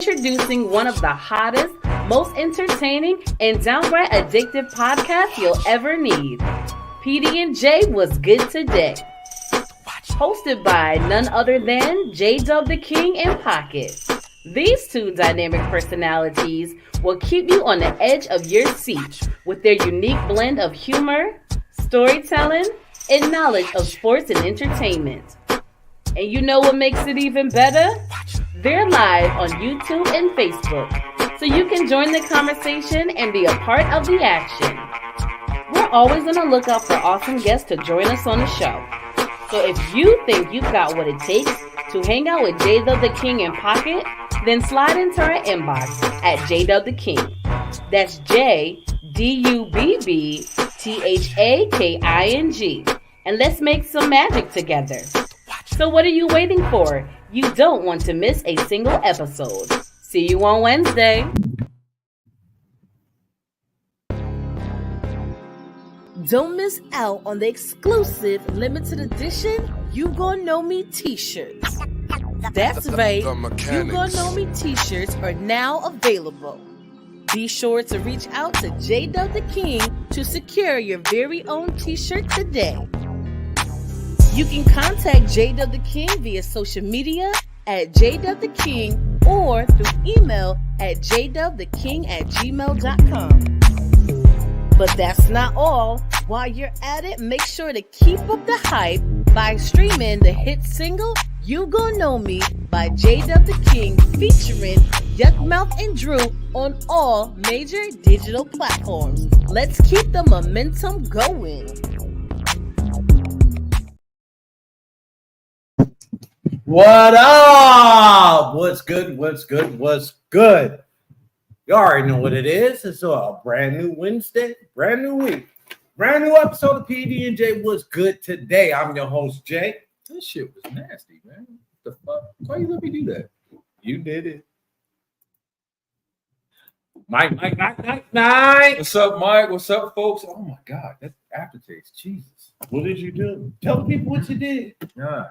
Introducing one of the hottest, most entertaining, and downright addictive podcasts you'll ever need. PD&J was good today. Hosted by none other than J-Dub the King and Pocket. These two dynamic personalities will keep you on the edge of your seat with their unique blend of humor, storytelling, and knowledge of sports and entertainment. And you know what makes it even better? They're live on YouTube and Facebook, so you can join the conversation and be a part of the action. We're always on the lookout for awesome guests to join us on the show. So if you think you've got what it takes to hang out with J-Dub the King and Pocket, then slide into our inbox at J-Dub the King. That's JDUBBTHAKING. And let's make some magic together. So what are you waiting for? You don't want to miss a single episode. See you on Wednesday. Don't miss out on the exclusive limited edition You Gon' Know Me t-shirts. That's right, You Gon' Know Me t-shirts are now available. Be sure to reach out to J-Dub the King to secure your very own t-shirt today. You can contact J-Dub the King via social media at J-Dub the King or through email at jdubtheking@gmail.com. But that's not all. While you're at it, make sure to keep up the hype by streaming the hit single You Gon' Know Me by J-Dub the King featuring Yuckmouth and Drew on all major digital platforms. Let's keep the momentum going. What up? What's good? What's good? What's good? You already know what it is. It's a brand new Wednesday, brand new week, brand new episode of PD&J. What's good today? I'm your host, Jay. This shit was nasty, man. What the fuck? Why you let me do that? You did it. Mike. What's up, Mike? What's up, folks? Oh my God, that aftertaste. Jesus. What did you do? Tell people what you did. Nah.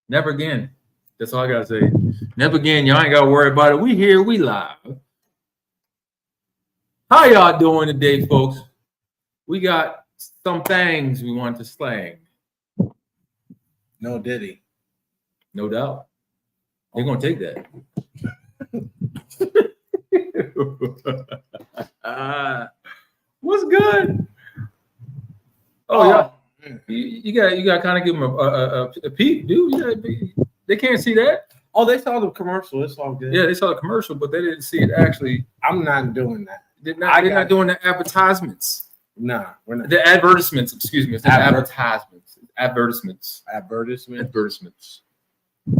Never again. That's all I gotta say. Never again. Y'all ain't gotta worry about it. We here, we live. How y'all doing today, folks? We got some things we want to slang. No diddy. No doubt. They're gonna take that. What's good? Oh yeah. You got to kind of give them a peek, dude. They can't see that. Oh, they saw the commercial. It's all good. Yeah, they saw the commercial, but they didn't see it actually. I'm not doing that. They're not doing the advertisements. Nah, we're not. The advertisements, excuse me. It's not advertisements. Advertisements.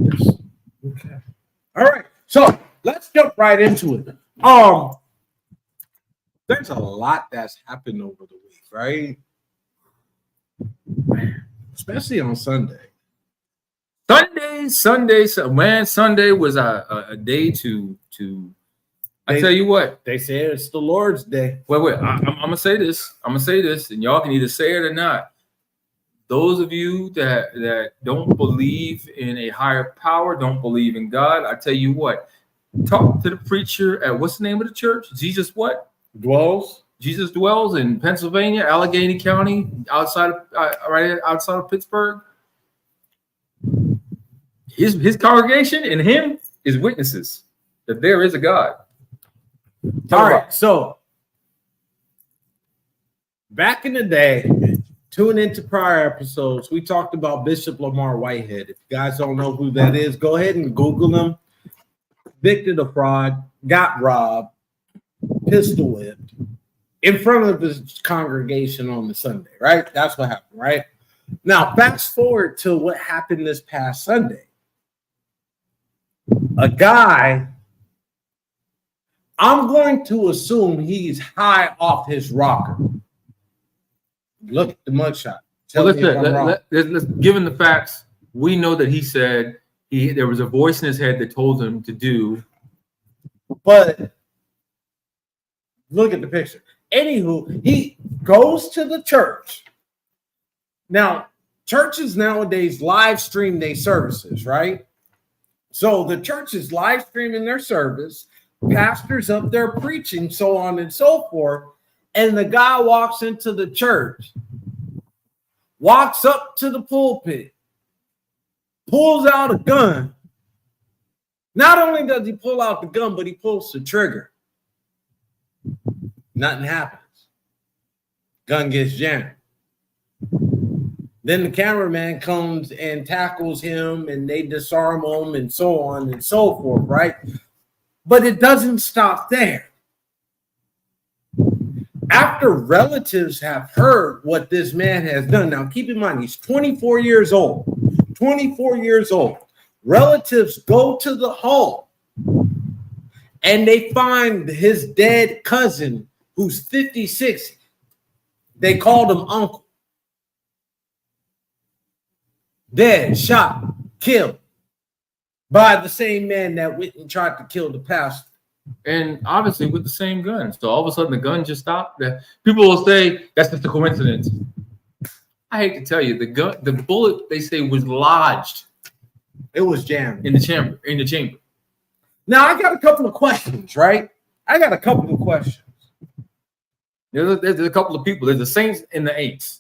Yes. Okay. All right. So let's jump right into it. There's a lot that's happened over the week, right? Man, especially on Sunday. Sunday was a day to. I tell you what, they say it's the Lord's Day. Wait. I'm gonna say this, and y'all can either say it or not. Those of you that don't believe in a higher power, don't believe in God, I tell you what, talk to the preacher at what's the name of the church? Jesus what? Jesus dwells in Pennsylvania, Allegheny County, right outside of Pittsburgh. His congregation and him is witnesses that there is a God. All right, so back in the day, tune into prior episodes, we talked about Bishop Lamar Whitehead. If you guys don't know who that is, go ahead and Google him. Convicted of fraud, got robbed, pistol whipped in front of his congregation on the Sunday, right? That's what happened, right? Now, fast forward to what happened this past Sunday. A guy, I'm going to assume he's high off his rocker. Look at the mugshot. Let's given the facts, we know that he said there was a voice in his head that told him to do. But look at the picture. Anywho, he goes to the church. Now, churches nowadays live stream their services, right? So the church is live streaming their service, pastors up there preaching, so on and so forth. And the guy walks into the church, walks up to the pulpit, pulls out a gun. Not only does he pull out the gun, but he pulls the trigger. Nothing happens. Gun gets jammed. Then the cameraman comes and tackles him and they disarm him and so on and so forth, right? But it doesn't stop there. After relatives have heard what this man has done, now keep in mind, he's 24 years old. 24 years old. Relatives go to the home and they find his dead cousin who's 56. They called him uncle. Dead, shot, killed by the same man that went and tried to kill the pastor. And obviously with the same gun. So all of a sudden the gun just stopped. People will say that's just a coincidence. I hate to tell you, the bullet they say was lodged. It was jammed in the chamber. Now I got a couple of questions, right? I got a couple of questions. There's a couple of people. There's the saints and the ain'ts.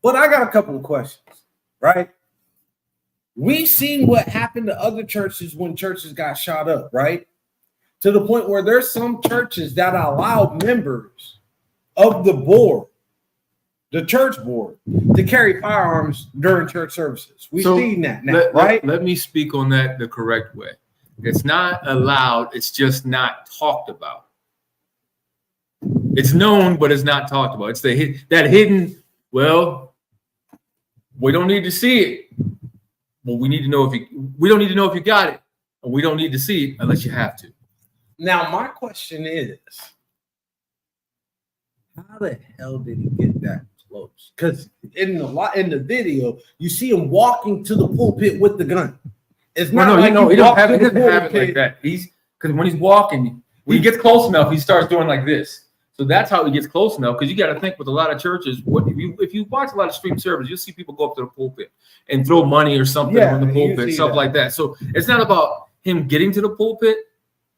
But I got a couple of questions, right? We seen what happened to other churches when churches got shot up, right? To the point where there's some churches that allowed members of the board, the church board, to carry firearms during church services. We've seen that now, right? Let me speak on that the correct way. It's not allowed. It's just not talked about. It's known, but it's not talked about. It's that hidden. Well, we don't need to see it. Well, we need to know if we don't need to know if you got it, and we don't need to see it unless you have to. Now, my question is, how the hell did he get that close? Because in the video, you see him walking to the pulpit with the gun. It's not he doesn't have it like that. Because when he's walking, when he gets close enough, he starts doing like this. So that's how he gets close enough. Because you got to think with a lot of churches, if you watch a lot of stream service, you'll see people go up to the pulpit and throw money or something on the pulpit, stuff like that. So it's not about him getting to the pulpit.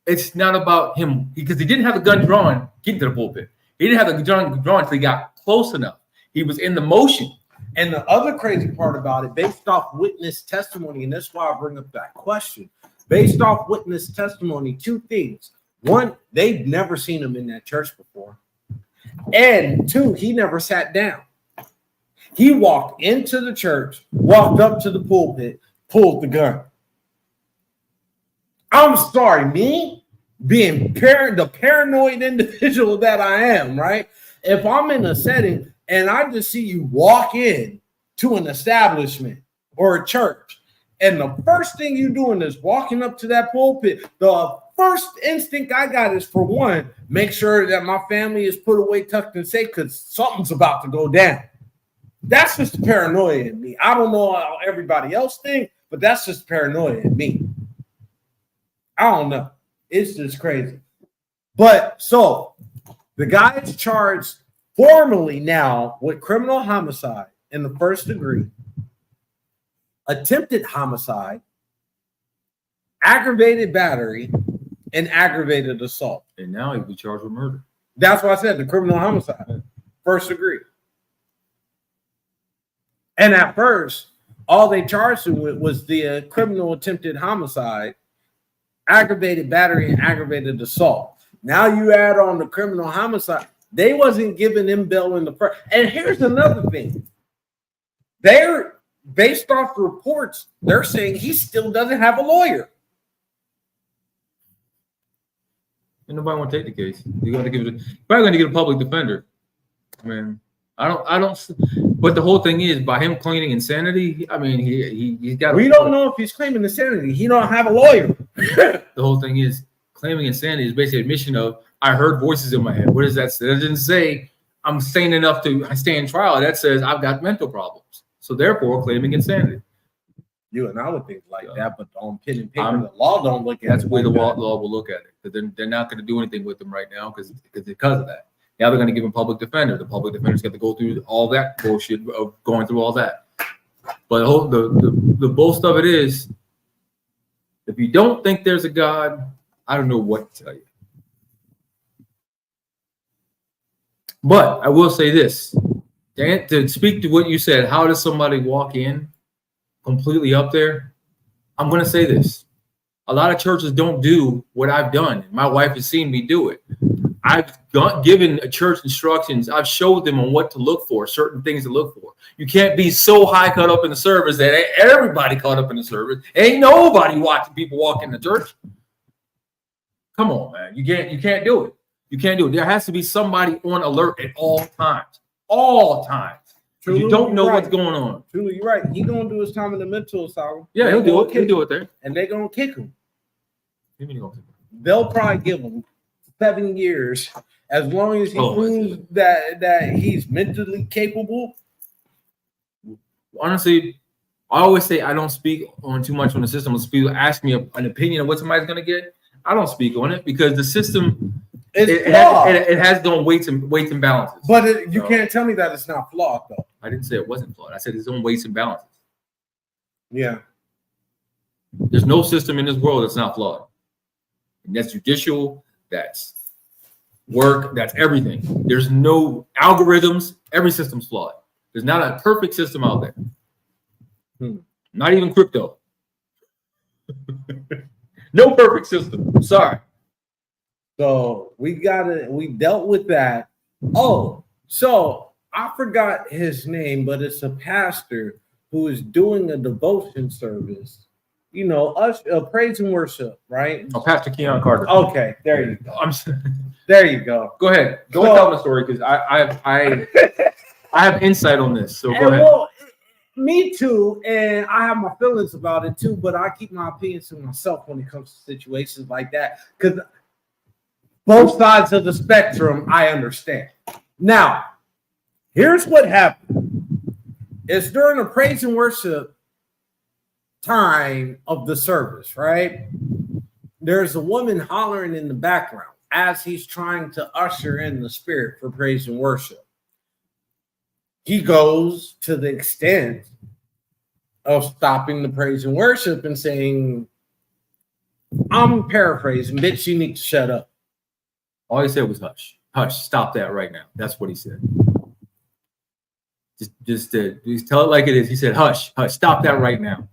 It's not about him because he didn't have the gun drawn getting to the pulpit. He didn't have the gun drawn until he got close enough. He was in the motion. And the other crazy part about it, based off witness testimony, and that's why I bring up that question. Based off witness testimony, two things. One, they've never seen him in that church before. And two, he never sat down. He walked into the church, walked up to the pulpit, pulled the gun. I'm sorry, me being the paranoid individual that I am, right? If I'm in a setting and I just see you walk in to an establishment or a church, and the first thing you're doing is walking up to that pulpit, the first instinct I got is, for one, make sure that my family is put away, tucked and safe, because something's about to go down. That's just the paranoia in me. I don't know how everybody else thinks, but that's just paranoia in me. I don't know. It's just crazy. But so the guy is charged formally now with criminal homicide in the first degree, attempted homicide, aggravated battery, and aggravated assault. And now he'll be charged with murder. That's why I said the criminal homicide, first degree. And at first, all they charged him with was the criminal attempted homicide, aggravated battery, and aggravated assault. Now you add on the criminal homicide. They wasn't giving him bail in the first. And here's another thing. They're based off reports, they're saying he still doesn't have a lawyer. And nobody want to take the case. You're going to give it. Probably going to get a public defender. I mean, I don't. But the whole thing is, by him claiming insanity, I mean, he's got. We don't know if he's claiming insanity. He don't have a lawyer. The whole thing is claiming insanity is basically admission of I heard voices in my head. What does that say? That doesn't say I'm sane enough to stand trial. That says I've got mental problems. So therefore, claiming insanity. You and I would think like that, but on pen and paper, the law don't look at it. That's the way the law will look at it. But they're not going to do anything with them right now because of that. Now they're going to give him public defender. The public defender's got to go through all that bullshit of going through all that. But the boast of it is, if you don't think there's a God, I don't know what to tell you. But I will say this, to speak to what you said, how does somebody walk in completely up there? I'm going to say this. A lot of churches don't do what I've done. My wife has seen me do it. I've given a church instructions. I've showed them on what to look for, certain things to look for. You can't be so high caught up in the service that everybody caught up in the service. Ain't nobody watching people walk in the church. Come on, man. You can't do it. You can't do it. There has to be somebody on alert at all times. All times. Truly, you don't know what's going on. Truly, you're right. He's gonna do his time in the mental asylum. Yeah, he'll do it. He'll do it there. And they're gonna kick him. They'll probably give him 7 years as long as he proves that he's mentally capable. Honestly, I always say I don't speak on too much on the system. When people ask me an opinion of what somebody's gonna get, I don't speak on it because the system it has done weights and balances. But you can't tell me that it's not flawed, though. I didn't say it wasn't flawed. I said it's own weights and balances. Yeah. There's no system in this world that's not flawed. And that's judicial, that's work, that's everything. There's no algorithms. Every system's flawed. There's not a perfect system out there. Not even crypto. No perfect system. Sorry. So we dealt with that. Oh, so I forgot his name, but it's a pastor who is doing a devotion service. You know, us praise and worship, right? Oh, Pastor Keon Carter. Okay, there you go. There you go. Go ahead. Go and tell the story because I have insight on this. So go ahead. Well, me too, and I have my feelings about it too, but I keep my opinions to myself when it comes to situations like that because both sides of the spectrum I understand. Now, here's what happened. It's during the praise and worship time of the service, right? There's a woman hollering in the background as he's trying to usher in the spirit for praise and worship. He goes to the extent of stopping the praise and worship and saying, I'm paraphrasing, bitch, you need to shut up. All he said was hush. Hush, stop that right now. That's what he said. Just tell it like it is. He said, hush, stop that right now.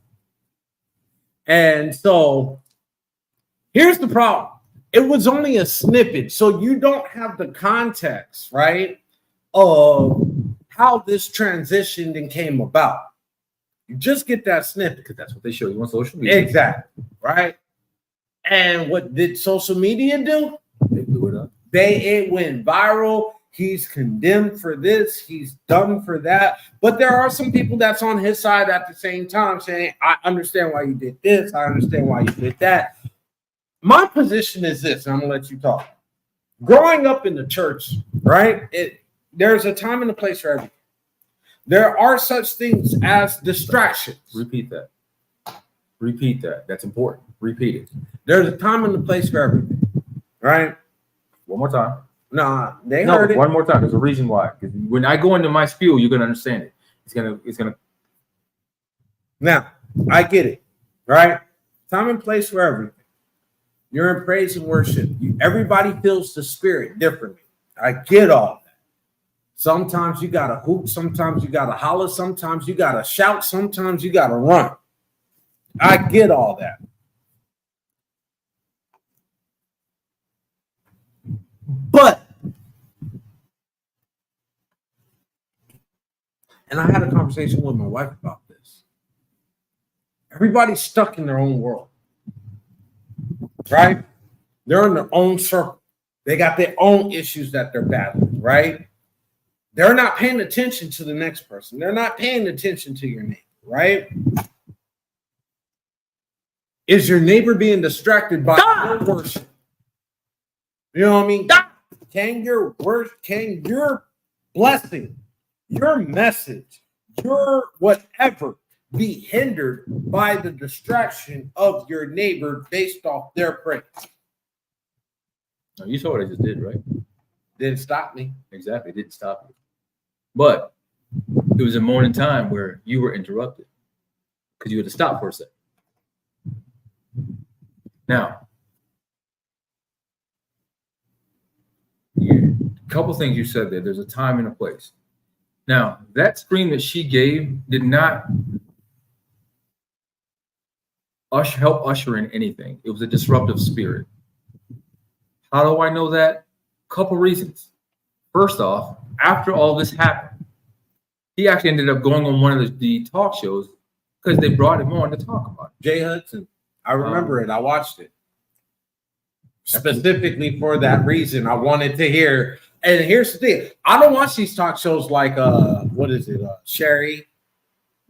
And so here's the problem. It was only a snippet, so you don't have the context, right, of how this transitioned and came about. You just get that snippet because that's what they show you on social media. Exactly, right? And what did social media do? They blew it up. It went viral. He's condemned for this. He's done for that. But there are some people that's on his side at the same time saying, I understand why you did this. I understand why you did that. My position is this, and I'm going to let you talk. Growing up in the church, right, there's a time and a place for everything. There are such things as distractions. Repeat that. Repeat that. That's important. Repeat it. There's a time and a place for everything, right? One more time. Nah, they heard it. One more time. There's a reason why. Because when I go into my spiel, you're gonna understand it. It's gonna. Now, I get it, right? Time and place for everything. You're in praise and worship. Everybody feels the spirit differently. I get all that. Sometimes you gotta hoop. Sometimes you gotta holler. Sometimes you gotta shout. Sometimes you gotta run. I get all that. But, and I had a conversation with my wife about this. Everybody's stuck in their own world, right? They're in their own circle. They got their own issues that they're battling, right? They're not paying attention to the next person. They're not paying attention to your neighbor, right? Is your neighbor being distracted by your worship? You know what I mean? Can your blessing, your message, your whatever be hindered by the distraction of your neighbor based off their praise? Now, you saw what I just did, right? Didn't stop me. Exactly. It didn't stop you. But it was a moment in time where you were interrupted. because you had to stop for a second. Now, a couple things you said there. There's a time and a place. Now, that scream that she gave did not help usher in anything. It was a disruptive spirit. How do I know that? Couple reasons. First off, after all this happened, he actually ended up going on one of the talk shows because they brought him on to talk about it. Jay Hudson. I remember it. I watched it. Specifically for that reason. I wanted to hear. And here's the thing. I don't watch these talk shows like what is it? Sherry.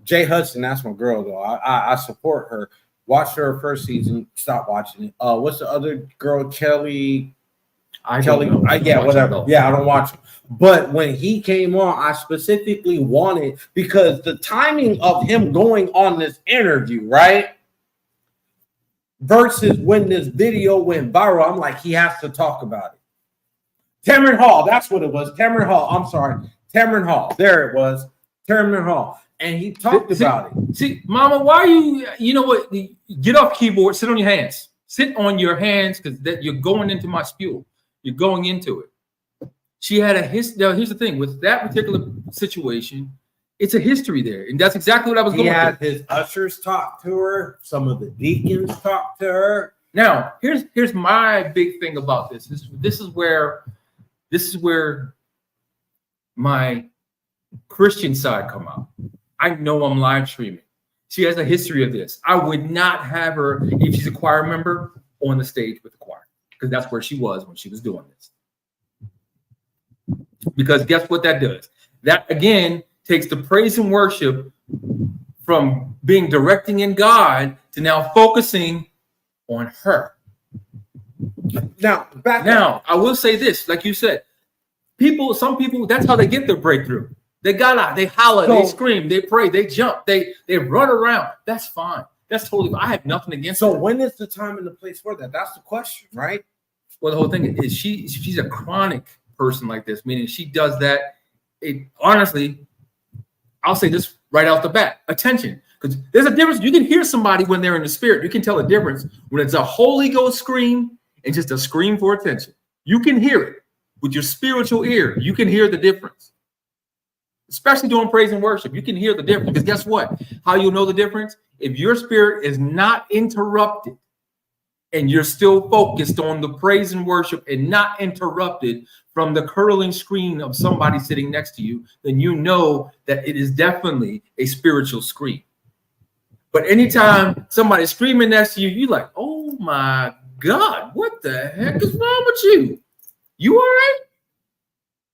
Jay Hudson, that's my girl though. I support her. Watched her first season, stopped watching it. What's the other girl? Kelly. Whatever. Yeah, I don't watch him. But when he came on, I specifically wanted, because the timing of him going on this interview, right? Versus when this video went viral, I'm like, he has to talk about it. Tamron Hall, that's what it was. Tamron Hall. I'm sorry. Tamron Hall. There it was. Tamron Hall. And he talked about it. See, Mama, why are you know what? Get off keyboard, sit on your hands. Sit on your hands, because that you're going into my spew. You're going into it. She had a history. Now, here's the thing with that particular situation, it's a history there. And that's exactly what I was going to. He had through. his ushers talk to her. Some of the deacons talked to her. Now, here's my big thing about this. This is where my Christian side come out. I know I'm live streaming. She has a history of this. I would not have her, if she's a choir member, on the stage with the choir, because that's where she was when she was doing this. Because guess what that does? That, again, takes the praise and worship from being directing in God to now focusing on her. Now, I will say this, like you said, some people, that's how they get their breakthrough. They got out, they holler, they scream, they pray, they jump, they run around. That's fine. That's totally fine. I have nothing against So that. when is the time and the place for that? That's the question, right? Well, the whole thing is she's a chronic person like this, meaning she does that. It honestly, I'll say this right off the bat. Attention. Because there's a difference. You can hear somebody when they're in the spirit. You can tell a difference when it's a Holy Ghost scream and just a scream for attention. You can hear it with your spiritual ear. You can hear the difference. Especially during praise and worship, you can hear the difference. Because guess what? How you know the difference? If your spirit is not interrupted and you're still focused on the praise and worship and not interrupted from the curling scream of somebody sitting next to you, then you know that it is definitely a spiritual scream. But anytime somebody's screaming next to you, you're like, oh my God, what the heck is wrong with you? You all right?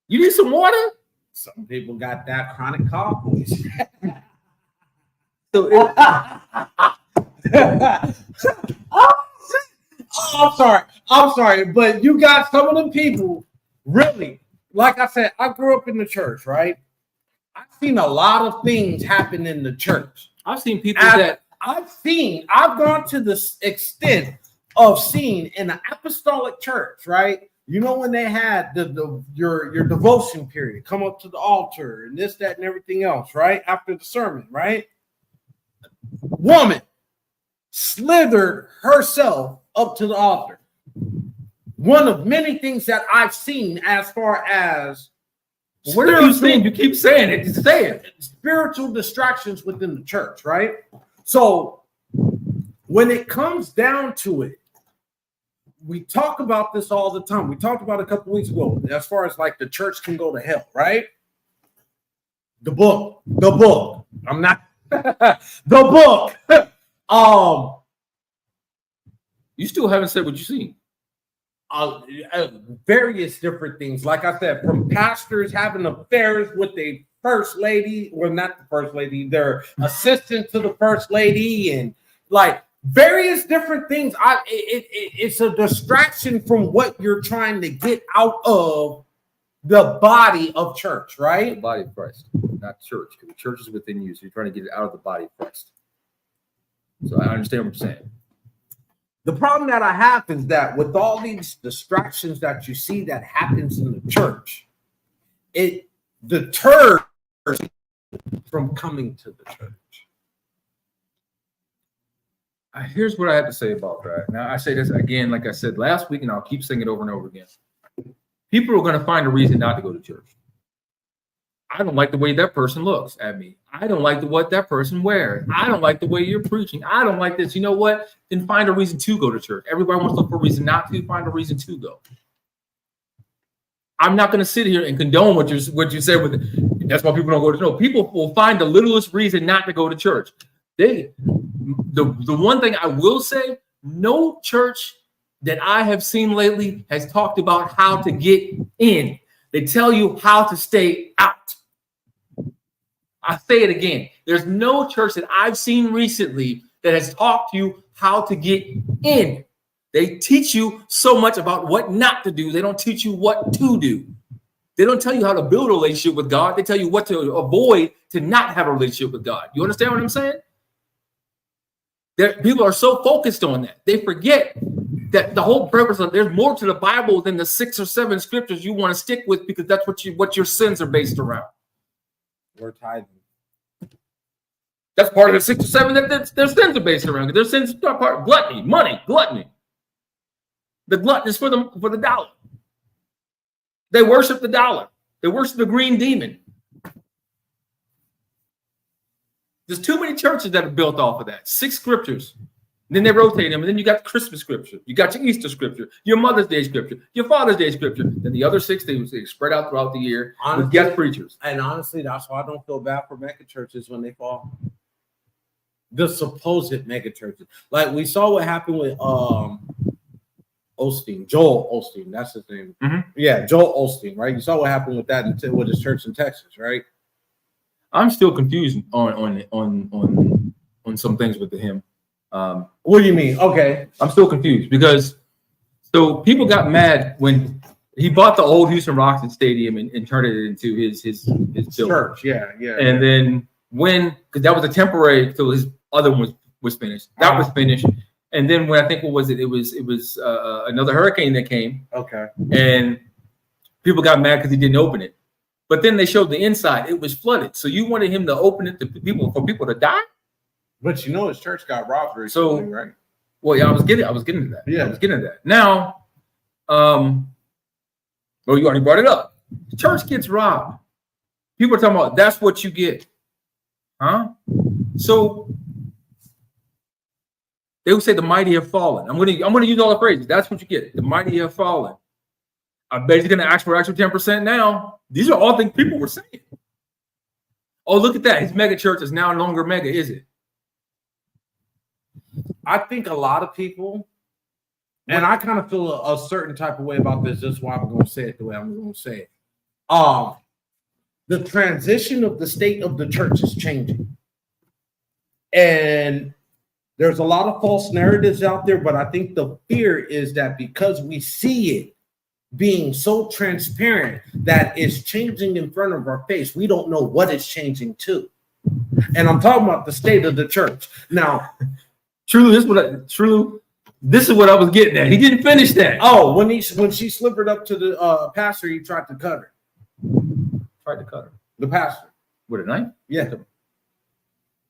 You need some water? Some people got that chronic cough voice. So I'm sorry, but you got some of them people, really, like I said, I grew up in the church, right? I've seen a lot of things happen in the church. I've seen people I've gone to the extent of seeing in an apostolic church, right? You know, when they had your devotion period, come up to the altar and this, that, and everything else, right? After the sermon, right? Woman slithered herself up to the altar. One of many things that I've seen as far as what are you saying? You keep saying it. You say it. Spiritual distractions within the church, right? So when it comes down to it, we talk about this all the time. We talked about it a couple weeks ago as far as like the church can go to hell, right? The book. I'm not the book. You still haven't said what you seen. Various different things. Like I said, from pastors having affairs with the first lady, or not the first lady, their assistant to the first lady, and like various different things. It's a distraction from what you're trying to get out of the body of church, right? The body of Christ, not church, because the church is within you. So you're trying to get it out of the body of Christ. So I understand what you're saying. The problem that I have is that with all these distractions that you see that happens in the church, it deters from coming to the church. Here's what I have to say about that. Now, I say this again, like I said last week, and I'll keep saying it over and over again. People are going to find a reason not to go to church. I don't like the way that person looks at me. I don't like what that person wears. I don't like the way you're preaching. I don't like this. You know what? Then find a reason to go to church. Everybody wants to look for a reason not to. Find a reason to go. I'm not going to sit here and condone what you said with it. That's why people don't go to church. No, people will find the littlest reason not to go to church. The one thing I will say, no church that I have seen lately has talked about how to get in. They tell you how to stay out. I say it again. There's no church that I've seen recently that has taught you how to get in. They teach you so much about what not to do. They don't teach you what to do. They don't tell you how to build a relationship with God. They tell you what to avoid to not have a relationship with God. You understand what I'm saying? People are so focused on that. They forget that the whole purpose of there's more to the Bible than the 6 or 7 scriptures you want to stick with because that's what your sins are based around. We're tithing. That's part of the 6 or 7 that their sins are based around. Their sins are part of gluttony, money, gluttony. The glutton is for the dollar. They worship the dollar. They worship the green demon. There's too many churches that are built off of that. 6 scriptures. And then they rotate them. And then you got Christmas scripture. You got your Easter scripture, your Mother's Day scripture, your Father's Day scripture. Then the other 6 things they spread out throughout the year with guest preachers. And honestly, that's why I don't feel bad for mega churches when they fall. The supposed mega churches. Like we saw what happened with Osteen, Joel Osteen, that's his name. Mm-hmm. Yeah, Joel Osteen, right? You saw what happened with that with his church in Texas, right? I'm still confused on some things with him. What do you mean? Okay, I'm still confused because so people got mad when he bought the old Houston Rockets Stadium and turned it into his church. Yeah. And then because that was a temporary till his other one was finished. That was finished. And then when I think what was it? It was another hurricane that came. Okay. And people got mad because he didn't open it. But then they showed the inside; it was flooded. So you wanted him to open it for people to die? But you know his church got robbed recently, right? Well, yeah, I was getting to that. Yeah, I was getting to that. Now, well, you already brought it up. The church gets robbed. People are talking about that's what you get, huh? So they would say the mighty have fallen. I'm gonna use all the phrases. That's what you get. The mighty have fallen. I bet he's gonna ask for extra 10% now. These are all things people were saying. Oh, look at that. His mega church is now no longer mega, is it? I think a lot of people, and I kind of feel a certain type of way about this. That's why I'm going to say it the way I'm going to say it. The transition of the state of the church is changing. And there's a lot of false narratives out there, but I think the fear is that because we see it being so transparent that it's changing in front of our face, we don't know what it's changing to. And I'm talking about the state of the church. Now, Truly, this is what I was getting at. He didn't finish that. Oh, when she slipped up to the pastor, he tried to cut her. The pastor With a knife? Yeah,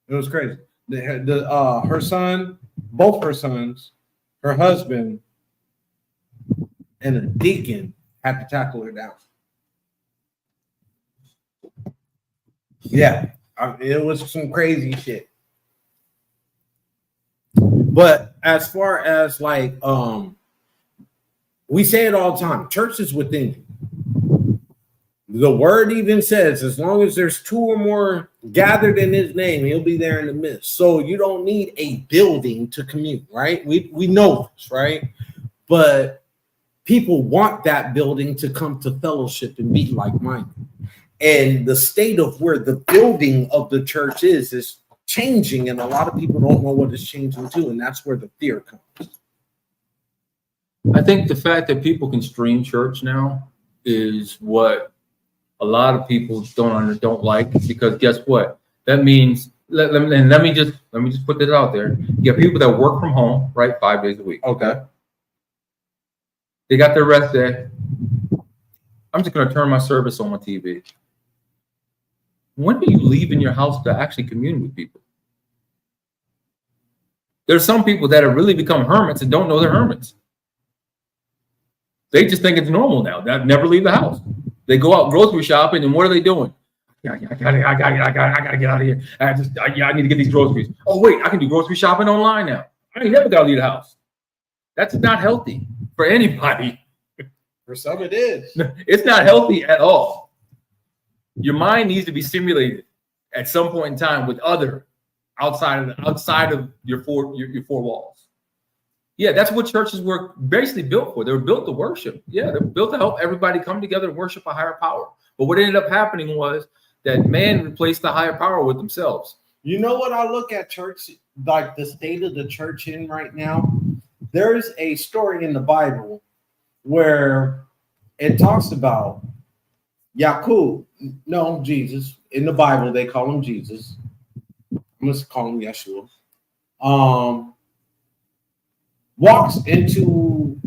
it was crazy. Her son, both her sons, her husband, and a deacon had to tackle her down. Yeah, it was some crazy shit. But as far as like, we say it all the time, church is within you. The word even says, as long as there's 2 or more gathered in his name, he'll be there in the midst. So you don't need a building to commune, right? We know this, right? But people want that building to come to fellowship and be like-minded. And the state of where the building of the church is changing, and a lot of people don't know what it's changing to, and that's where the fear comes. I think the fact that people can stream church now is what a lot of people don't like, because guess what? That means let me just put this out there. You have people that work from home, right, 5 days a week. Okay. They got their rest day. I'm just gonna turn my service on TV. When do you leave in your house to actually commune with people? There's some people that have really become hermits and don't know they're hermits. They just think it's normal now. They never leave the house. They go out grocery shopping, and what are they doing? I gotta get out of here. I need to get these groceries. Oh wait, I can do grocery shopping online now. I ain't never gotta leave the house. That's not healthy for anybody. For some, it is. It's not healthy at all. Your mind needs to be stimulated at some point in time with other outside of your four walls. Yeah, that's what churches were basically built for. They were built to worship. Yeah, they were built to help everybody come together and worship a higher power. But what ended up happening was that man replaced the higher power with themselves. You know what I look at church, like the state of the church in right now? There's a story in the Bible where it talks about Yaqub, no, Jesus. In the Bible, they call him Jesus. I'm just calling him Yeshua. Walks into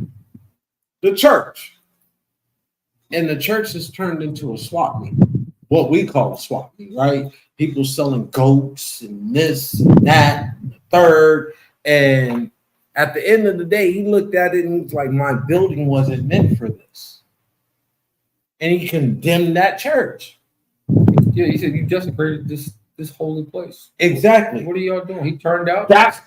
the church, and the church is turned into a swap meet. What we call a swap meet, right? People selling goats and this and that, and the third. And at the end of the day, he looked at it and was like, my building wasn't meant for this. And he condemned that church. Yeah, he said, you desecrated this holy place. Exactly. What are y'all doing? He turned out. That's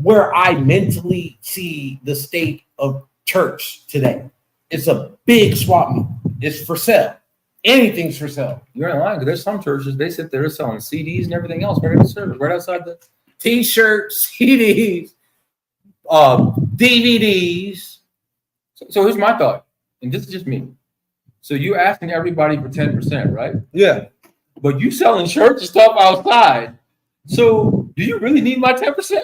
where I mentally see the state of church today. It's a big swap meet. It's for sale. Anything's for sale. You're in line because there's some churches, they sit there selling CDs and everything else right in the service, right outside the T-shirts, CDs, DVDs. So here's my thought, and this is just me. So you're asking everybody for 10%, right? Yeah. But you selling shirts and stuff outside. So do you really need my 10%?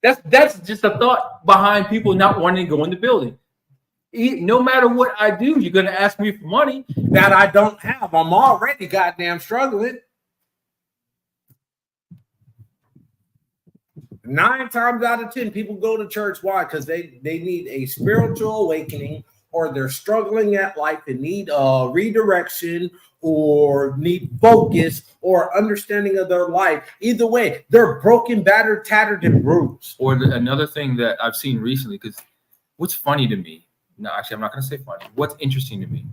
That's just a thought behind people not wanting to go in the building. No matter what I do, you're going to ask me for money that I don't have. I'm already goddamn struggling. 9 times out of 10, people go to church. Why? Because they need a spiritual awakening, or they're struggling at life and need redirection, or need focus, or understanding of their life. Either way, they're broken, battered, tattered, and bruised. Or another thing that I've seen recently, because what's funny to me, no, actually, I'm not going to say funny. What's interesting to me,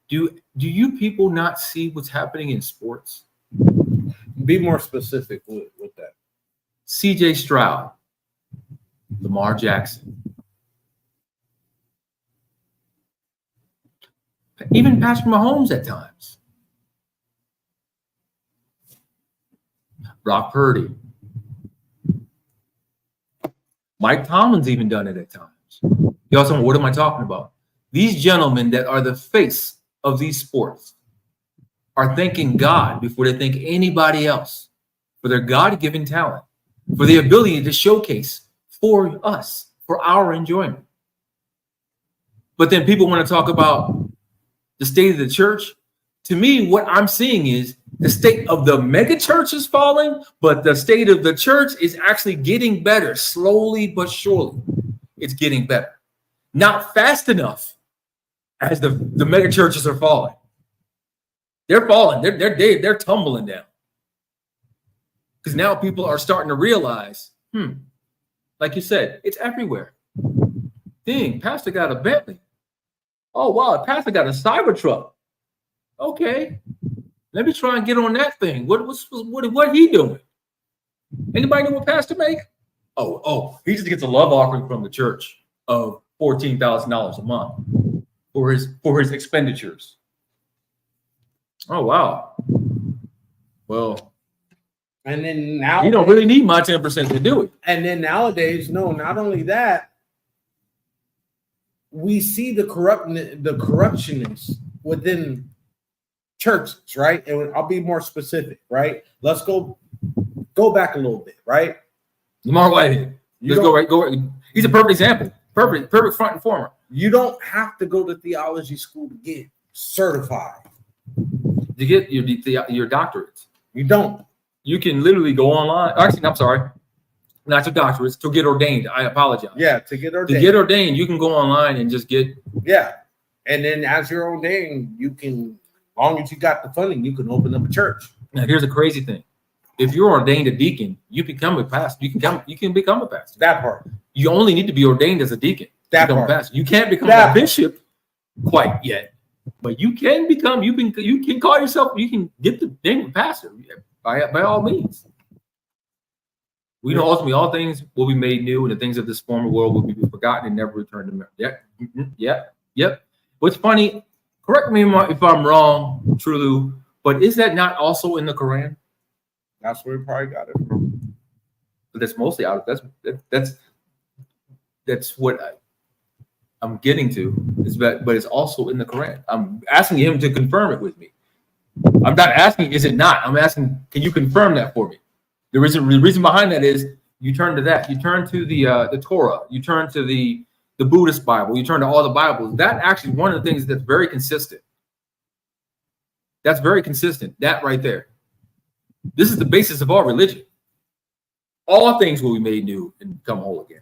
do you people not see what's happening in sports? Be more specific with that. CJ Stroud, Lamar Jackson, even Patrick Mahomes at times, Brock Purdy, Mike Tomlin's even done it at times. Y'all tell me, what am I talking about? These gentlemen that are the face of these sports are thanking God before they thank anybody else for their God-given talent, for the ability to showcase for us, for our enjoyment. But then people want to talk about the state of the church. To me, what I'm seeing is the state of the mega church is falling, but the state of the church is actually getting better, slowly but surely. It's getting better. Not fast enough as the mega churches are falling. They're falling. They're tumbling down. Because now people are starting to realize, like you said, it's everywhere. Dang, Pastor got a Bentley. Oh, wow, Pastor got a Cybertruck. Okay, let me try and get on that thing. What he doing? Anybody know what Pastor make? Oh, he just gets a love offering from the church of $14,000 a month for his expenditures. Oh, wow. Well, and then now you don't really need my 10% to do it. And then nowadays, no, not only that, we see the corruptionists within churches, right? And I'll be more specific, right? Let's go back a little bit, right? Lamar Whitehead. Let's go right. He's a perfect example. Perfect front and former. You don't have to go to theology school to get certified. To get your doctorates. You don't. You can literally go online. Actually, I'm sorry. Not to doctorates, to get ordained. I apologize. Yeah, to get ordained. To get ordained, you can go online and just get. Yeah. And then as you're ordained, you can, as long as you got the funding, you can open up a church. Now, here's a crazy thing. If you're ordained a deacon, you become a pastor. You can become a pastor. That part. You only need to be ordained as a deacon. That become part. a pastor. You can't become That a bishop quite yet, but you can become. You can call yourself. You can get the name of pastor by all means. We know ultimately all things will be made new, and the things of this former world will be forgotten and never returned to memory. Yep. What's funny? Correct me if I'm wrong, Trulu, but is that not also in the Quran? That's where we probably got it from. But that's mostly out of that's what I'm getting to. But it's also in the Quran. I'm asking him to confirm it with me. I'm not asking, is it not? I'm asking, can you confirm that for me? The reason behind that is you turn to that. You turn to the Torah. You turn to the Buddhist Bible. You turn to all the Bibles. That actually one of the things that's very consistent. That's very consistent. That right there. This is the basis of all religion. All things will be made new and become whole again.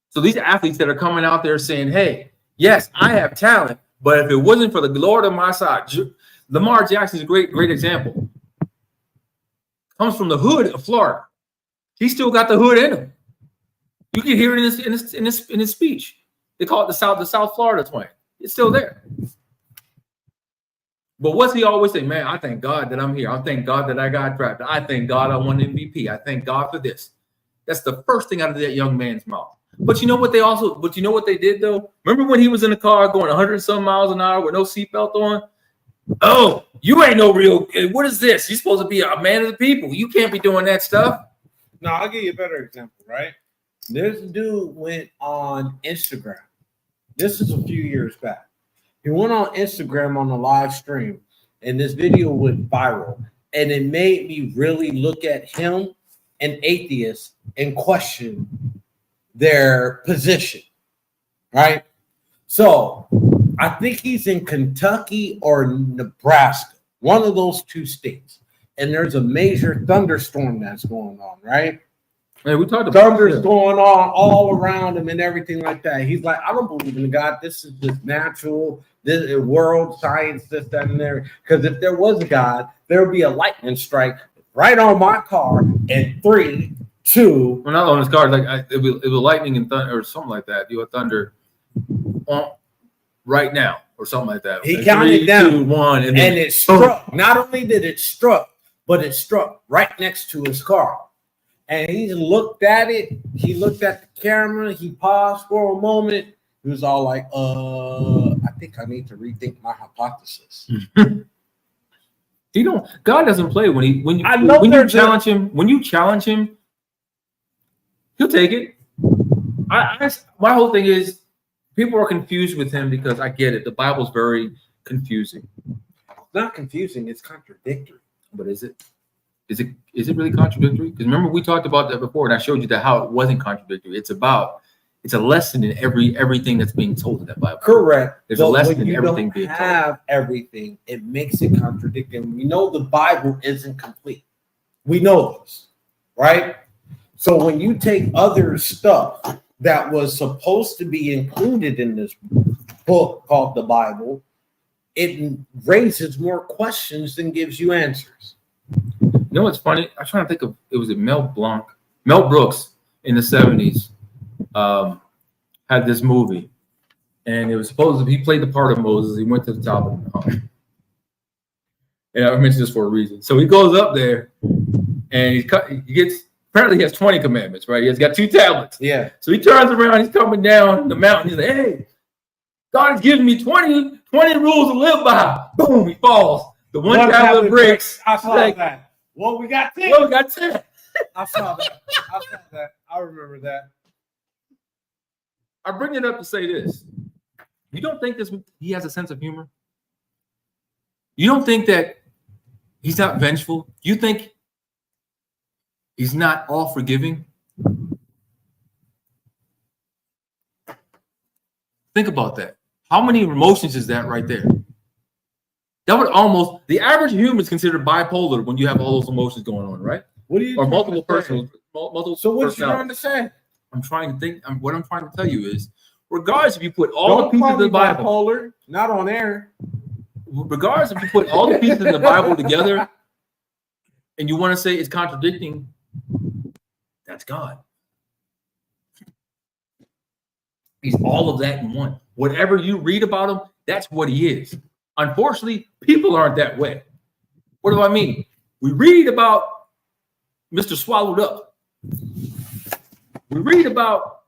So these athletes that are coming out there saying, hey, yes, I have talent, but if it wasn't for the Lord on my side, Lamar Jackson is a great example. Comes from the hood of Florida. He still got the hood in him. You can hear it in his speech. They call it the South Florida twang. It's still there. But what's he always say? Man, I thank God that I'm here. I thank God that I got drafted. I thank God I won MVP. I thank God for this. That's the first thing out of that young man's mouth. But you know what they did though? Remember when he was in the car going 100 some miles an hour with no seatbelt on? Oh, you ain't no real. What is this? You're supposed to be a man of the people. You can't be doing that stuff. No, I'll give you a better example, right? This dude went on Instagram. This is a few years back. He went on Instagram on a live stream, and this video went viral. And it made me really look at him and atheists and question their position, right? So I think he's in Kentucky or Nebraska, one of those two states. And there's a major thunderstorm that's going on, right? Hey, we talked about Thunder's going on all around him and everything like that. He's like, I don't believe in God. This is just natural. This is world science, this, that, and there. Because if there was a God, there would be a lightning strike right on my car in 3, 2. Well, not on his car. Like it was lightning and thunder or something like that. You had thunder right now or something like that. He counted 3, down 2, 1, and it struck. Not only did it struck, but it struck right next to his car. And he looked at it. He looked at the camera. He paused for a moment. He was all like, I think I need to rethink my hypothesis. God doesn't play when you challenge him, he'll take it. My whole thing is people are confused with him because I get it. The Bible's very confusing. It's not confusing, it's contradictory. But is it? Is it really contradictory? Because remember we talked about that before, and I showed you that how it wasn't contradictory. It's a lesson in everything that's being told in that Bible. Correct. There's a lesson in everything being told. Have everything, it makes it contradicting. We know the Bible isn't complete. We know this, right? So when you take other stuff that was supposed to be included in this book called the Bible, it raises more questions than gives you answers. You know what's funny? I'm trying to think of it was Mel Brooks in the 70s had this movie, and it was supposed to he played the part of Moses. He went to the top of the mountain. And I mentioned this for a reason. So he goes up there and he gets apparently he has 20 commandments, right? He's got 2 tablets. Yeah. So he turns around, he's coming down the mountain, he's like, hey, God has given me 20 rules to live by. Boom, he falls. The one tablet breaks. I saw that. Well, we got 10. Well, we got 10. I saw that. I remember that. I bring it up to say this. You don't think he has a sense of humor? You don't think that he's not vengeful? You think he's not all forgiving? Think about that. How many emotions is that right there? That would almost, the average human is considered bipolar when you have all those emotions going on, right? What are you or multiple personal. So what you trying to say? I'm trying to think. What I'm trying to tell you is, regardless if you put all the pieces of the Bible, bipolar, not on air. regardless if you put all the pieces in the Bible together and you want to say it's contradicting, that's God. He's all of that in one. Whatever you read about him, that's what he is. Unfortunately, people aren't that way. What do I mean? We read about Mr. Swallowed Up. We read about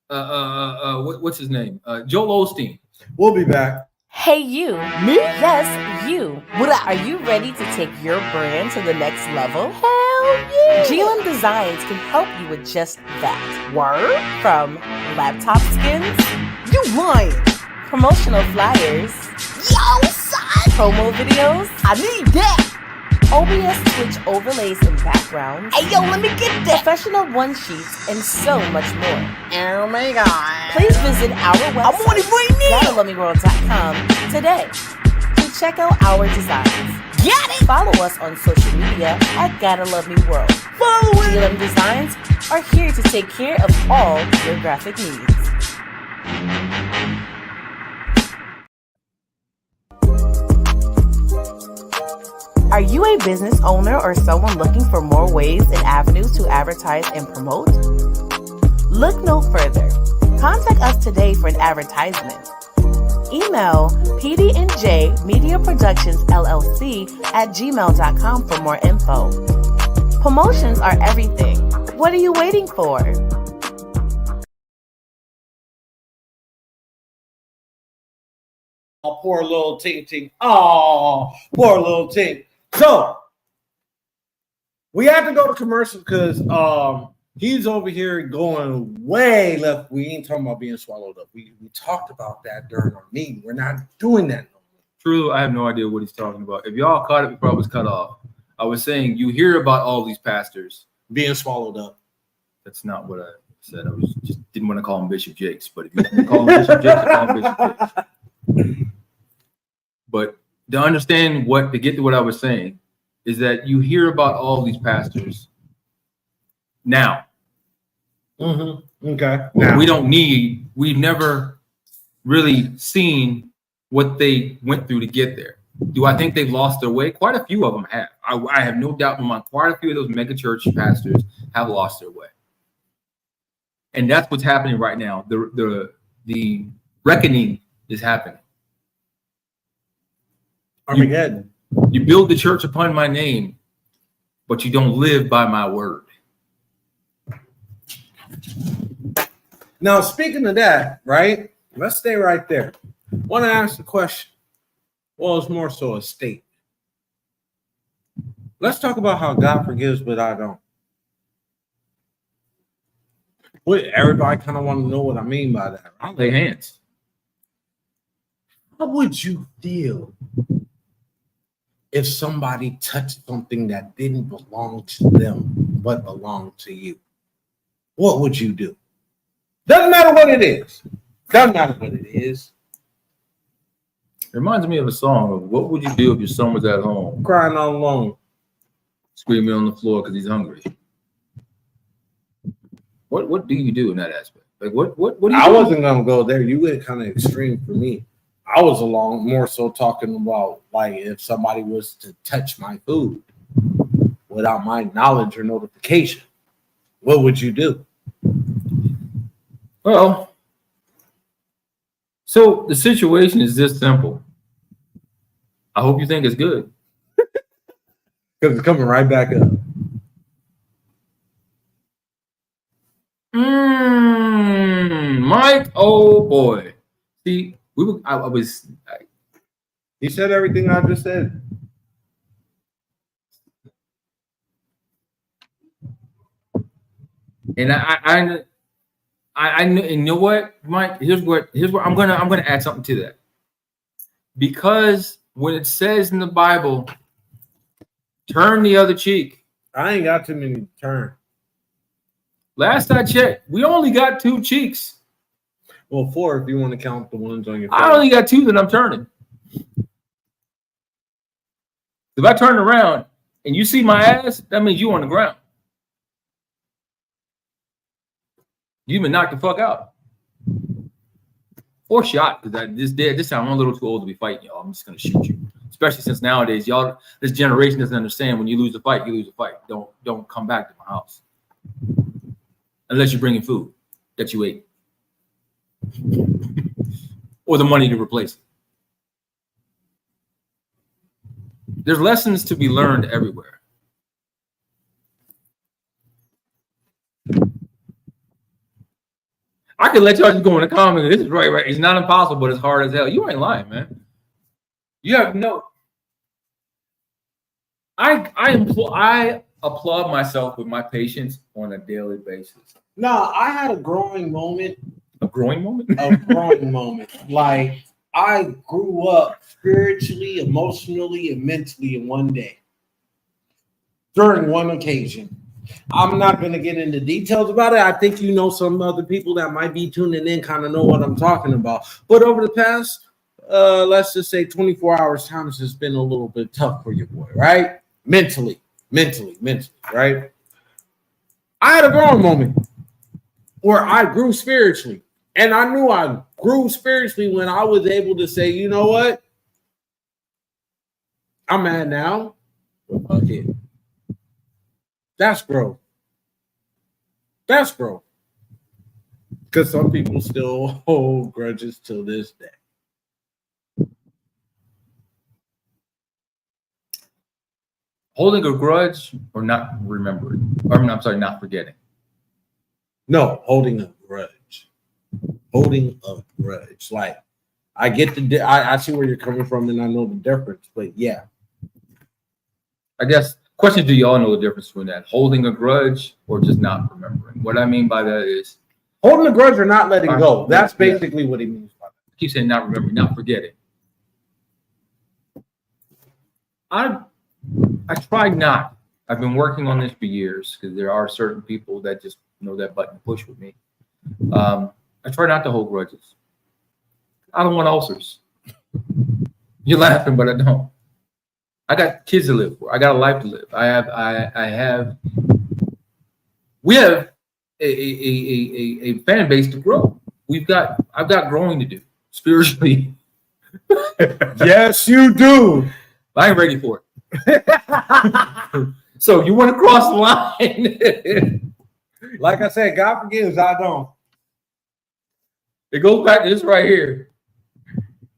what's his name? Joel Osteen. We'll be back. Hey, you. Me? Yes, you. Are you ready to take your brand to the next level? Hell yeah! GLM Designs can help you with just that. Word? From laptop skins? You lying. Promotional flyers. Yo, son! Promo videos? I need that. OBS Twitch overlays and backgrounds. Hey, yo, let me get that. Professional one sheets and so much more. Oh my God. Please visit our website, I'm on it right now. GottaLoveMeWorld.com today to check out our designs. Get it! Follow us on social media at Gotta Love Me World. Follow it! GLM Designs are here to take care of all your graphic needs. Are you a business owner or someone looking for more ways and avenues to advertise and promote? Look no further. Contact us today for an advertisement. Email PD&J Media Productions LLC at gmail.com for more info. Promotions are everything. What are you waiting for? Oh, poor little Tink Tink. Oh, poor little Tink. So we have to go to commercial because he's over here going way left. We ain't talking about being swallowed up. We talked about that during our meeting. We're not doing that no more. True, I have no idea what he's talking about. If y'all caught it before I was cut off, I was saying you hear about all these pastors Being swallowed up. That's not what I said. I was just didn't want to call him Bishop Jakes, but if you want to call him Bishop Jakes, I call him Bishop Jakes. But to understand to get to what I was saying, is that you hear about all these pastors now. Mm-hmm. Okay. Now. We've never really seen what they went through to get there. Do I think they've lost their way? Quite a few of them have. I have no doubt in my mind, quite a few of those mega church pastors have lost their way. And that's what's happening right now. The reckoning is happening. Armageddon. You build the church upon my name, but you don't live by my word. Now, speaking of that, right? Let's stay right there. Want to ask the question. Well, it's more so a statement. Let's talk about how God forgives, but I don't. Everybody kind of want to know what I mean by that. I'll lay hands. How would you feel if somebody touched something that didn't belong to them but belonged to you? What would you do? Doesn't matter what it is. Doesn't matter what it is. It reminds me of a song of what would you do if your son was at home Crying all alone. screaming on the floor because he's hungry? What do you do in that aspect? Like what do you I do? wasn't gonna go there. You went kind of extreme for me. I was along more so talking about like if somebody was to touch my food without my knowledge or notification, what would you do? Well, so the situation is this simple. I hope you think it's good. Because it's coming right back up. Mike, oh boy. See, He said everything I just said. And I know, and you know what, Mike? Here's what I'm gonna add something to that. Because when it says in the Bible, turn the other cheek. I ain't got too many to turn. Last I checked, we only got 2 cheeks. Well, 4 if you want to count the ones on your face. I only got 2 that I'm turning. If I turn around and you see my ass, that means you on the ground. You've been knocked the fuck out. or shot, because this time I'm a little too old to be fighting y'all. I'm just gonna shoot you. Especially since nowadays, y'all, this generation doesn't understand when you lose a fight, you lose a fight. Don't come back to my house unless you're bringing food that you ate or the money to replace it. There's lessons to be learned everywhere. I could let y'all just go in the comments. This is right. It's not impossible, but it's hard as hell. You ain't lying, man. You have no. I applaud myself with my patience on a daily basis. No, I had a growing moment. A growing moment? A growing moment. Like, I grew up spiritually, emotionally, and mentally in one day. During one occasion. I'm not going to get into details about it. I think you know some other people that might be tuning in kind of know what I'm talking about. But over the past, let's just say 24 hours, times has been a little bit tough for your boy, right? Mentally, right? I had a growing moment where I grew spiritually. And I knew I grew spiritually when I was able to say, you know what? I'm mad now. But fuck it. That's growth. That's growth. Because some people still hold grudges till this day. Holding a grudge or not remembering? I'm sorry, not forgetting. No, holding a grudge. Holding a grudge. Like, I get I see where you're coming from and I know the difference, but yeah. I guess, question, do y'all know the difference between that? Holding a grudge or just not remembering? What I mean by that is holding a grudge or not letting go. That's basically what he means by that. I keep saying not remembering, not forgetting. I try not. I've been working on this for years because there are certain people that just know that button to push with me. I try not to hold grudges. I don't want ulcers. You're laughing, but I don't. I got kids to live for. I got a life to live. We have a fan base to grow. I've got growing to do spiritually. Yes, you do. I ain't ready for it. So you want to cross the line? Like I said, God forgives, I don't. It goes back to this right here.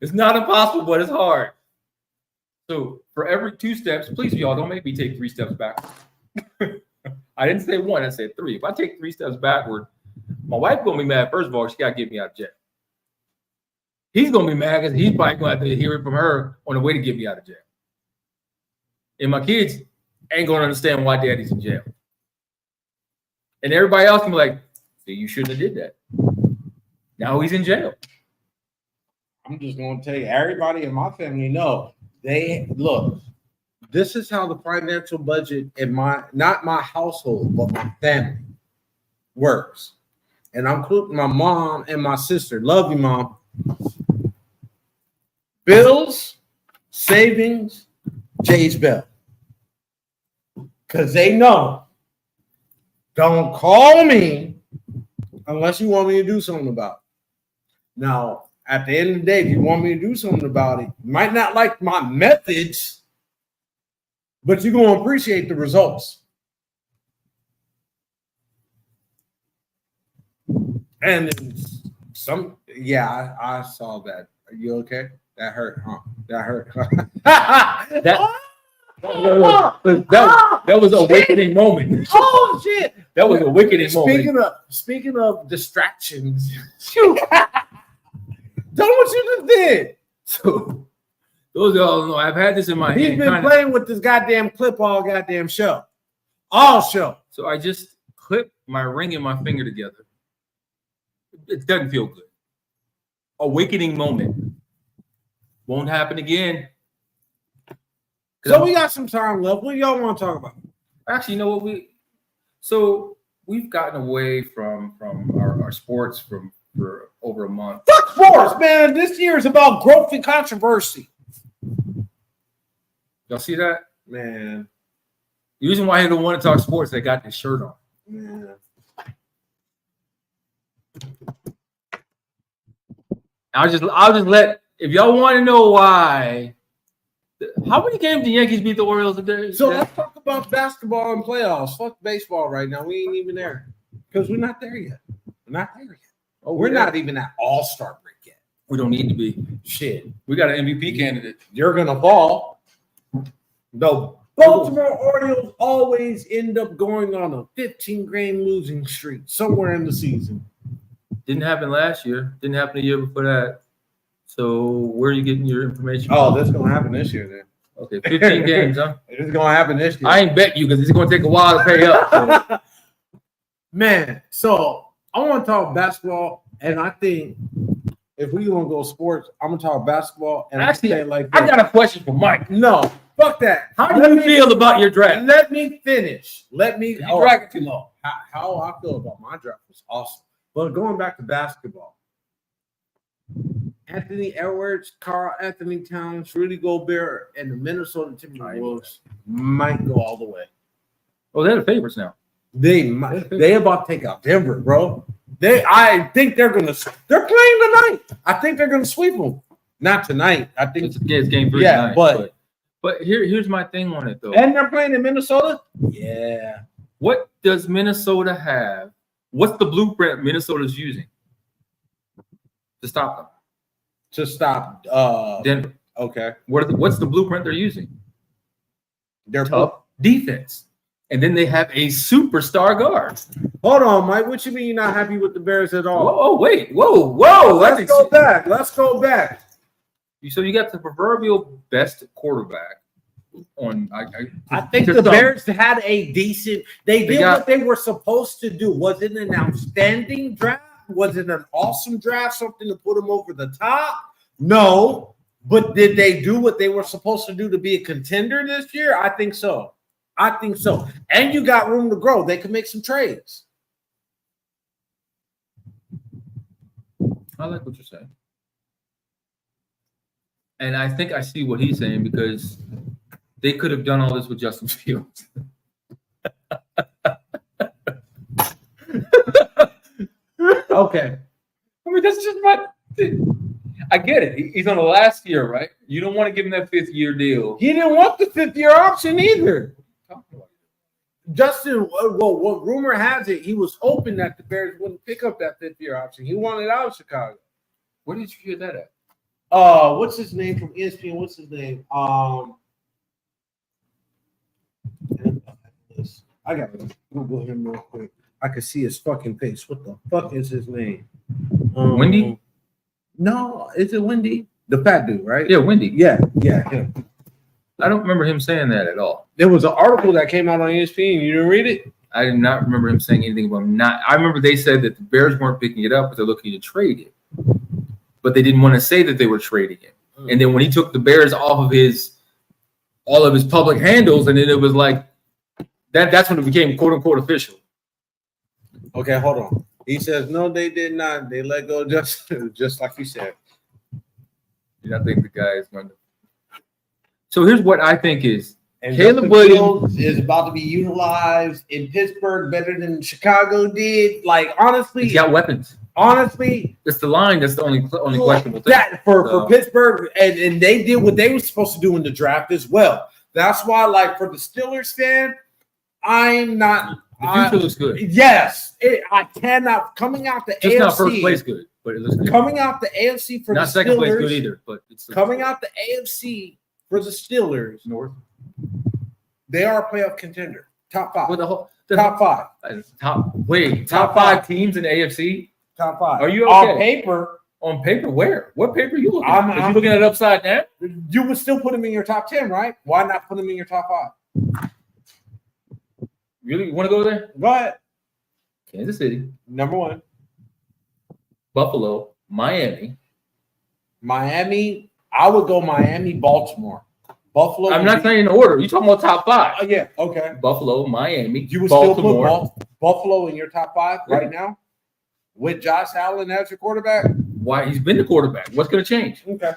It's not impossible, but it's hard. So for every 2 steps, please, y'all, don't make me take 3 steps back. I didn't say 1, I said 3. If I take 3 steps backward, my wife gonna be mad. First of all, she gotta get me out of jail. He's gonna be mad because he's probably gonna have to hear it from her on the way to get me out of jail. And my kids ain't gonna understand why daddy's in jail. And everybody else can be like, see, you shouldn't have did that. Now he's in jail. I'm just gonna tell you, everybody in my family know. They look, this is how the financial budget in not my household, but my family works. And I'm including my mom and my sister. Love you, Mom. Bills, savings, Jay's Bell. Because they know. Don't call me unless you want me to do something about it. Now, at the end of the day, if you want me to do something about it, you might not like my methods, but you're going to appreciate the results. And I saw that. Are you okay? That hurt, huh? That hurt. That was a awakening moment. Oh, shit. That was a awakening moment. Speaking of distractions, shoot. Tell them what you just did. So, those of y'all don't know, I've had this in my hand. He's been playing with this goddamn clip all goddamn show. All show. So I just clipped my ring and my finger together. It doesn't feel good. Awakening moment. Won't happen again. So we got some time left. What do y'all want to talk about? Actually, you know what? We've gotten away from our sports for over a month. Fuck sports, man. This year is about growth and controversy. Y'all see that? Man. The reason why I don't want to talk sports, they got this shirt on. Man. I'll just let, if y'all want to know why. How many games the Yankees beat the Orioles today? So let's talk about basketball and playoffs. Fuck baseball right now. We ain't even there because we're not there yet. We're not there yet. Oh, we're not even at All-Star break yet. We don't need to be. Shit. We got an MVP candidate. You're gonna fall. The Baltimore Orioles always end up going on a 15-game losing streak somewhere in the season. Didn't happen last year. Didn't happen the year before that. So where are you getting your information Oh, from? that's gonna happen this year then. Okay, 15 games, huh? It's gonna happen this year. I ain't bet you because it's gonna take a while to pay up. So. Man, so I want to talk basketball, and I think if we want to go sports, I'm gonna talk basketball. And Actually, I like I got a question for Mike. No, fuck that. How do you feel about your draft? Let me finish. Let me. You drag it too long. How I feel about my draft was awesome. But going back to basketball, Anthony Edwards, Karl Anthony Towns, Rudy Gobert, and the Minnesota Timberwolves might go all the way. Oh, they're the favorites now. They about to take out Denver, bro. I think they're playing tonight. I think they're gonna sweep them. Not tonight. I think it's game 3 tonight. But here's my thing on it though. And they're playing in Minnesota. Yeah. What does Minnesota have? What's the blueprint Minnesota's using to stop them? To stop Denver. Okay. What's the blueprint they're using? They're tough defense. And then they have a superstar guard. Hold on, Mike. What you mean you're not happy with the Bears at all? Oh, wait. Whoa. Let's go back. So you got the proverbial best quarterback on. I think the Bears had a decent. They did what they were supposed to do. Was it an outstanding draft? Was it an awesome draft? Something to put them over the top? No. But did they do what they were supposed to do to be a contender this year? I think so. And you got room to grow. They can make some trades. I like what you're saying. And I think I see what he's saying because they could have done all this with Justin Fields. Okay. I mean, that's just my I get it. He's on the last year, right? You don't want to give him that 5th-year deal. He didn't want the 5th-year option either. Justin, well, what rumor has it, he was hoping that the Bears wouldn't pick up that 5th-year option. He wanted out of Chicago. Where did you hear that at? What's his name from ESPN? What's his name? I gotta Google him real quick. I can see his fucking face. What the fuck is his name? Wendy? No, is it Wendy? The fat dude, right? Yeah, Wendy. Yeah, him. I don't remember him saying that at all. There was an article that came out on ESPN. You didn't read it? I did not remember him saying anything about not. I remember they said that the Bears weren't picking it up, but they're looking to trade it. But they didn't want to say that they were trading it. And then when he took the Bears off of all of his public handles, and then it was like that's when it became quote unquote official. Okay, hold on. He says no, they did not. They let go just like you said. I think the guy is going to. So here's what I think is and Caleb Williams is about to be utilized in Pittsburgh better than Chicago did. Like honestly, he's got weapons. Honestly, it's the line that's the only questionable thing. That for Pittsburgh, and they did what they were supposed to do in the draft as well. That's why, like for the Steelers fan, I'm not. The future looks good. Yes, I cannot coming out the just AFC. Not first place good, but it looks good. Coming out the AFC for not the second Steelers, place good either, but it's coming out the AFC for the Steelers. North, they are a playoff contender, top 5. Well, top 5. Top 5 teams in the AFC. Top 5. Are you okay? On paper? On paper, where? What paper are you looking at? Are you looking at it upside down? You would still put them in your top 10, right? Why not put them in your top 5? Really? You want to go there? Go ahead. Kansas City. Number 1. Buffalo. Miami. I would go Miami, Baltimore. Buffalo. I'm not saying in order. You're talking about top 5. Yeah, okay. Buffalo, Miami, you would Baltimore. Still put Buffalo in your top 5 right now? With Josh Allen as your quarterback? Why? He's been the quarterback. What's going to change? Okay.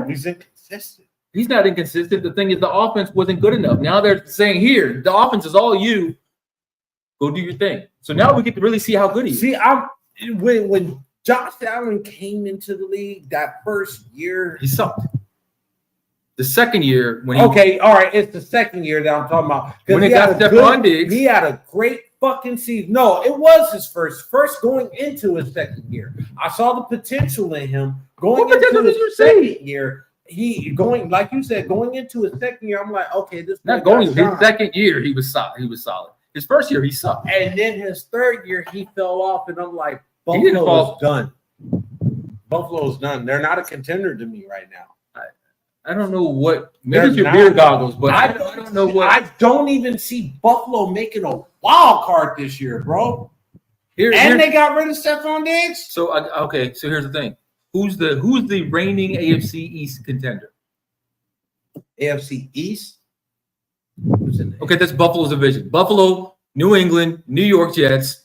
He's inconsistent. He's not inconsistent. The thing is, the offense wasn't good enough. Now they're saying, here, the offense is all you. Go do your thing. So now we get to really see how good he is. See, when Josh Allen came into the league that first year. He sucked. The second year when all right, it's the second year that I'm talking about. When it got Stephon Diggs, he had a great fucking season. No, it was his first going into his second year. I saw the potential in him going into his second year. Like you said, going into his second year, I'm like, okay, this not going his second year, he was solid. He was solid. His first year, he sucked, and then his third year, he fell off, and I'm like, Buffalo's done. Buffalo's done. They're not a contender to me right now. I don't know what. Maybe it's your beer goggles, but I don't know what. I don't even see Buffalo making a wild card this year, bro. They got rid of Stephon Diggs. So so here's the thing: who's the reigning AFC East contender? AFC East. Okay, that's Buffalo's division: Buffalo, New England, New York Jets,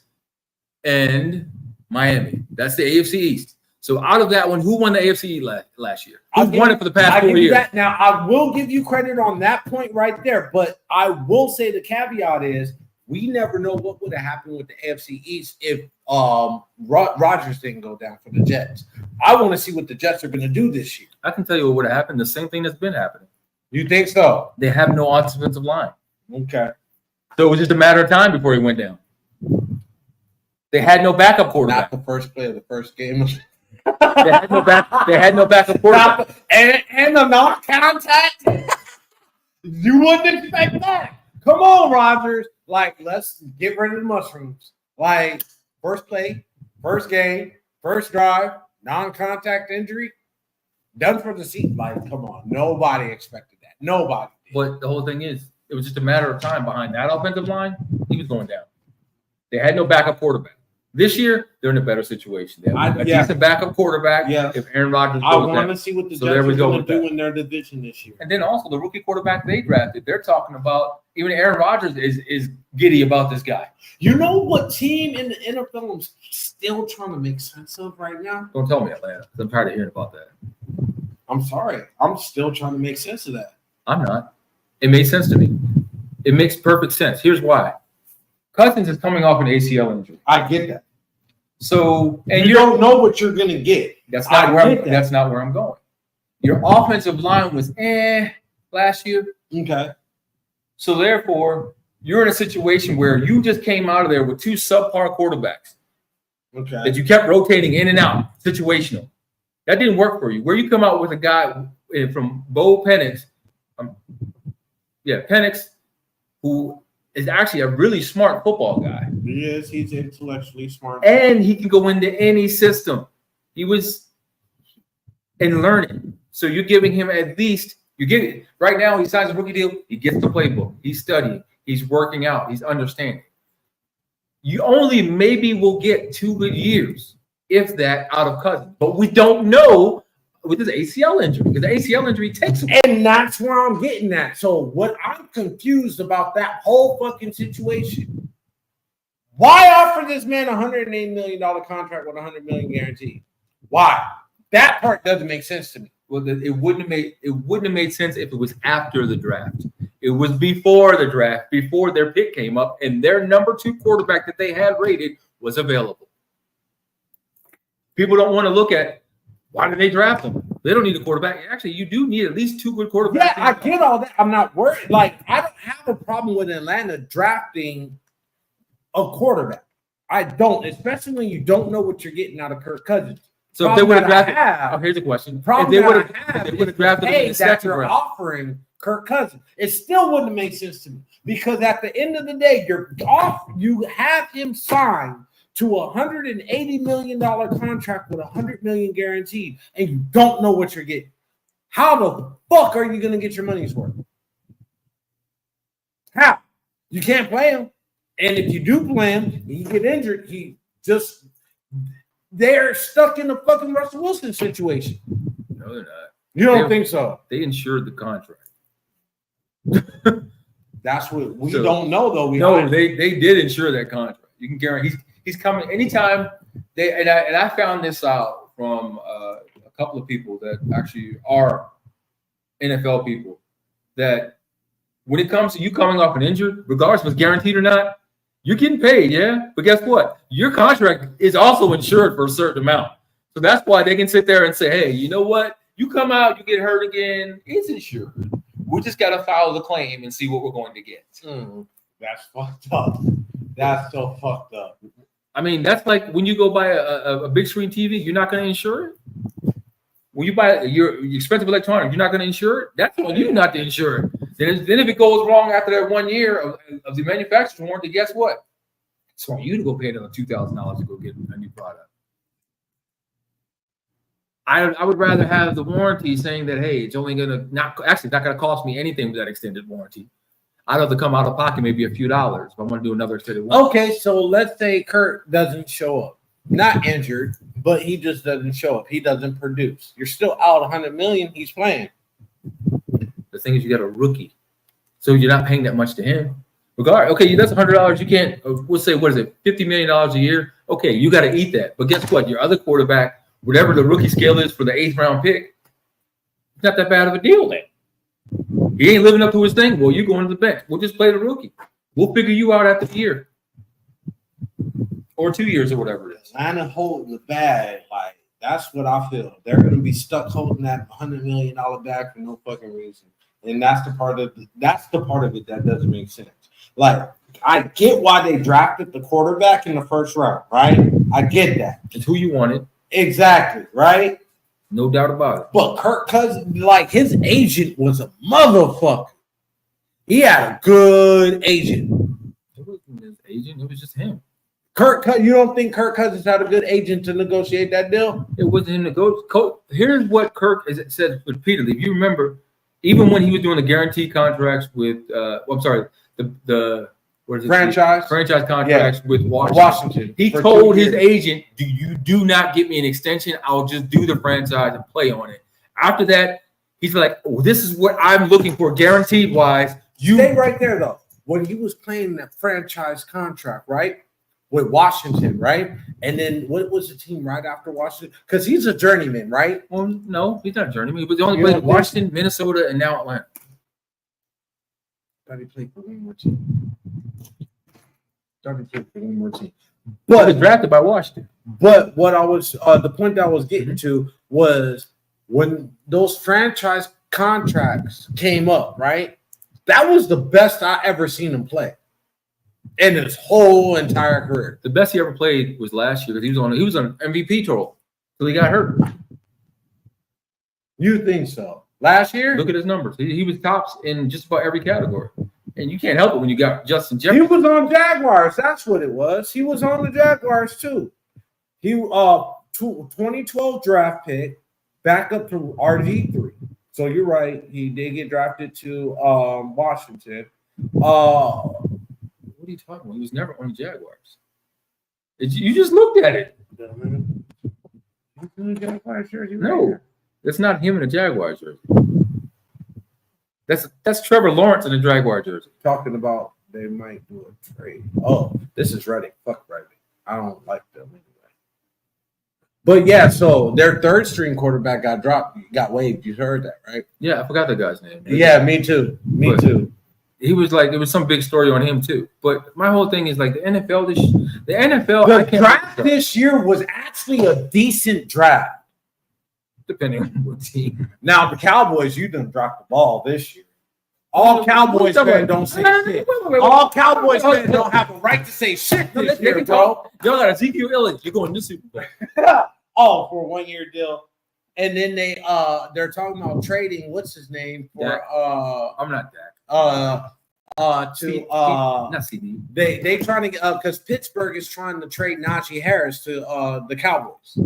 and Miami. That's the AFC East. So out of that one, who won the AFC last year? Who won it for the past 4 years? Now, I will give you credit on that point right there, but I will say the caveat is we never know what would have happened with the AFC East if Rodgers didn't go down for the Jets. I want to see what the Jets are going to do this year. I can tell you what would have happened. The same thing that's been happening. You think so? They have no offensive line. Okay. So it was just a matter of time before he went down. They had no backup quarterback. Not the first play of the first game. They had no backup quarterback. And the non-contact. You wouldn't expect that. Come on, Rodgers. Like, let's get rid of the mushrooms. Like, first play, first game, first drive, non-contact injury, done for the season. Like, come on. Nobody expected that. Nobody did. But the whole thing is, it was just a matter of time behind that offensive line. He was going down. They had no backup quarterback. This year, they're in a better situation. They have a decent backup quarterback. Yeah. If Aaron Rodgers I want to see what the Jets are going to do in their division this year. And then also the rookie quarterback they drafted, they're talking about, even Aaron Rodgers is giddy about this guy. You know what team in the NFL I'm still trying to make sense of right now? Don't tell me Atlanta. I'm tired of hearing about that. I'm sorry. I'm still trying to make sense of that. I'm not. It made sense to me. It makes perfect sense. Here's why. Cousins is coming off an ACL injury. I get that. So, and you don't know what you're going to get. That's not where I'm going. Your offensive line was last year. Okay. So therefore, you're in a situation where you just came out of there with two subpar quarterbacks. Okay. That you kept rotating in and out, situational. That didn't work for you. Where you come out with a guy from Bo Penix, Penix, who is actually a really smart football guy. He is. He's intellectually smart. And he can go into any system. He was in learning. So you're giving him at least, right now he signs a rookie deal, he gets the playbook. He's studying. He's working out. He's understanding. You only maybe will get 2 good years, if that, out of Cousins. But we don't know with this ACL injury, because the ACL injury takes him. And that's where I'm getting at. So what I'm confused about that whole fucking situation. Why offer this man a $180 million contract with $100 million guaranteed? Why? That part doesn't make sense to me. Well, it wouldn't have made sense if it was after the draft. It was before the draft, before their pick came up, and their number 2 quarterback that they had rated was available. People don't want to look at why did they draft him. They don't need a quarterback. Actually, you do need at least 2 good quarterbacks. Yeah, I get all that. I'm not worried. Like, I don't have a problem with Atlanta drafting a quarterback. I don't, especially when you don't know what you're getting out of Kirk Cousins. So if they would have drafted, here's the question: if they would have drafted him in the second round, offering Kirk Cousins, it still wouldn't make sense to me, because at the end of the day, you have him signed to a $180 million contract with $100 million guaranteed, and you don't know what you're getting. How the fuck are you going to get your money's worth? How? You can't play him. And if you do play him, and you get injured, they're stuck in the fucking Russell Wilson situation. No, they're not. You don't think so? They insured the contract. That's what we don't know, though. They did insure that contract. You can guarantee he's coming anytime. I found this out from a couple of people that actually are NFL people, that when it comes to you coming off an injury, regardless if it's guaranteed or not, You're getting paid, yeah. But guess what? Your contract is also insured for a certain amount. So that's why they can sit there and say, hey, you know what? You come out, you get hurt again, it's insured. We just got to file the claim and see what we're going to get. That's fucked up. That's so fucked up. I mean, that's like when you go buy a big screen TV, you're not going to insure it. When you buy your expensive electronics, you're not going to insure it. That's on you not to insure it. Then if it goes wrong after that 1 year of the manufacturer's warranty, guess what? It's on you to go pay another $2,000 to go get a new product. I would rather have the warranty saying that, hey, it's only going to not going to cost me anything with that extended warranty. I'd have to come out of pocket maybe a few dollars if I want to do another extended warranty. Okay, so let's say Kurt doesn't show up, not injured, but he just doesn't show up. He doesn't produce. You're still out $100 million. He's playing. The thing is, you got a rookie, so you're not paying that much to him. Okay, that's $100. You can't. We'll say, what is it, $50 million a year? Okay, you got to eat that. But guess what? Your other quarterback, whatever the rookie scale is for the 8th round pick, it's not that bad of a deal then. He ain't living up to his thing. Well, you going to the bench. We'll just play the rookie. We'll figure you out after the year or 2 years or whatever it is. Atlanta holding the bag, like that's what I feel. They're going to be stuck holding that $100 million bag for no fucking reason, and that's the part of it that doesn't make sense. Like I get why they drafted the quarterback in the first round, right? I get that. It's who you wanted. Exactly, right? No doubt about it. But Kirk Cousins, like his agent was a motherfucker. He had a good agent. It wasn't his agent. It was just him. You don't think Kirk Cousins had a good agent to negotiate that deal? It wasn't him to go. Here's what Kirk said repeatedly. If you remember, even when he was doing the guaranteed contracts with, the franchise contracts with Washington. He told his agent, "You do not get me an extension. I'll just do the franchise and play on it." After that, he's like, oh, "This is what I'm looking for, guaranteed wise." You stay right there though. When he was playing that franchise contract, right, with Washington, right, and then what was the team right after Washington? Because he's a journeyman, right? Well, no, he's not a journeyman. But he only played Washington, Minnesota, and now Atlanta. He played for one more team. But he was drafted by Washington. But what I was the point that I was getting to was when those franchise contracts came up, right? That was the best I ever seen him play in his whole entire career. The best he ever played was last year because he was on MVP total till he got hurt. You think so? Last year? Look at his numbers. He was tops in just about every category. And you can't help it when you got Justin Jefferson. He was on Jaguars. That's what it was. He was on the Jaguars too. He 2012 draft pick, back up to RG3. So you're right. He did get drafted to Washington. What are you talking about? He was never on the Jaguars. You just looked at it. No, that's not him in a Jaguars jersey. That's Trevor Lawrence in a Jaguar jersey. Talking about they might do a trade. Oh, this is Redding. Fuck Redding. I don't like them anyway. But yeah, so their third string quarterback got waived. You heard that, right? Yeah, I forgot that guy's name. Yeah, me too. Me too. He was like, there was some big story on him too. But my whole thing is like the NFL draft this year was actually a decent draft. Depending on what team. Now the Cowboys, you done dropped the ball this year. All Cowboys fans don't say shit. All Cowboys fans don't have a right to say shit this year, bro. Y'all got Ezekiel Elliott. You're going to Super Bowl. Oh, for a 1 year deal. And then they're talking about trading. What's his name for? I'm not that. Not CD. They trying to get up because Pittsburgh is trying to trade Najee Harris to the Cowboys.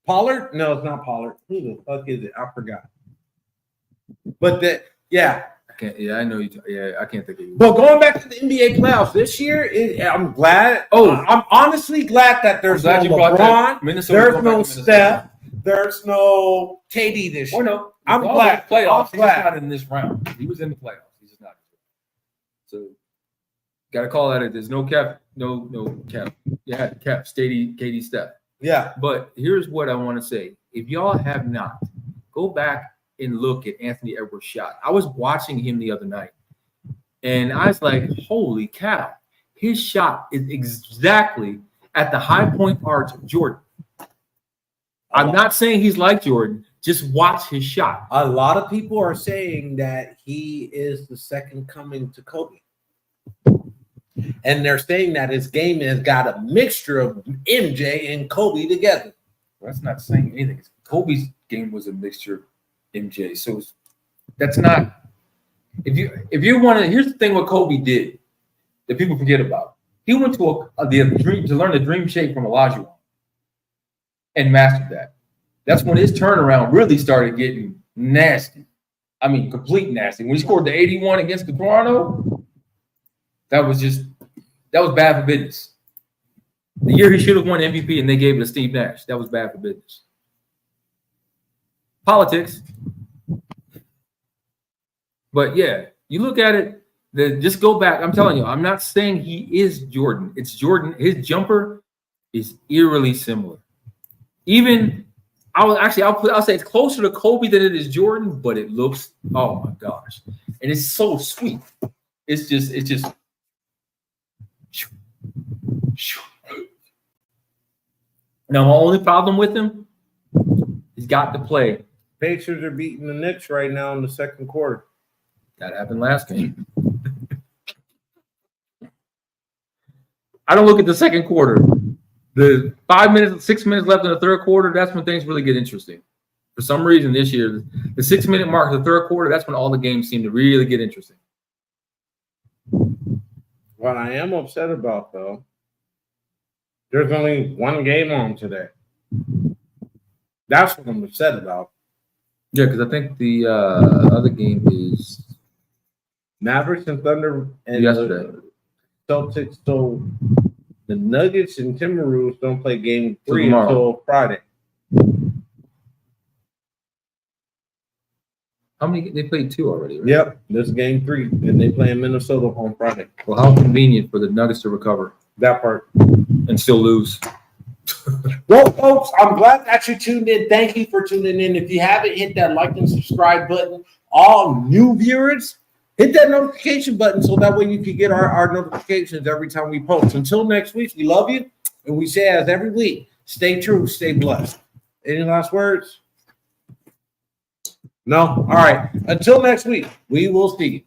Pollard? No, it's not Pollard. Who the fuck is it? I forgot. But I know you. Yeah, I can't think of you. But going back to the NBA playoffs this year, I'm glad. I'm honestly glad that there's no LeBron, there's no Steph, there's no KD this year. No, I'm glad. Playoffs. He's not in this round. He was in the playoffs. He's just not. So, got to call that it. There's no cap. No cap. Yeah, cap. Steady, KD, Steph. Yeah. But here's what I want to say. If y'all have not, go back and look at Anthony Edwards' shot. I was watching him the other night. And I was like, holy cow, his shot is exactly at the high point arch of Jordan. I'm not saying he's like Jordan. Just watch his shot. A lot of people are saying that he is the second coming to Kobe. And they're saying that his game has got a mixture of MJ and Kobe together. That's not saying anything. Kobe's game was a mixture of MJ. So that's not. If you want to, here's the thing: what Kobe did that people forget about. He went to to learn the dream shape from Olajuwon and mastered that. That's when his turnaround really started getting nasty. I mean, complete nasty. When he scored the 81 against the Toronto, that was bad for business. The year he should have won MVP and they gave it to Steve Nash. That was bad for business. Politics. But yeah, you look at it, just go back. I'm telling you, I'm not saying he is Jordan. It's Jordan. His jumper is eerily similar. Even I'll say it's closer to Kobe than it is Jordan, but it looks, oh my gosh. And it's so sweet. It's just now my only problem with him, he's got to play. Pacers are beating the Knicks right now in the second quarter. That happened last game. I don't look at the second quarter. The 6 minutes left in the third quarter, that's when things really get interesting. For some reason this year, the 6 minute mark of the third quarter, that's when all the games seem to really get interesting. What I am upset about, though, there's only one game on today. That's what I'm upset about. Yeah, because I think the other game is Mavericks and Thunder and yesterday. Celtics. So the Nuggets and Timberwolves don't play game 3 tomorrow. until Friday. How many? They played 2 already, right? Yep, this is game 3, and they play in Minnesota on Friday. Well, how convenient for the Nuggets to recover That part. and still lose. Well, folks, I'm glad that you tuned in. Thank you for tuning in. If you haven't hit that like and subscribe button, all new viewers, hit that notification button so that way you can get our notifications every time we post. Until next week, we love you. And we say as every week, stay true, stay blessed. Any last words? No? All right. Until next week, we will see you.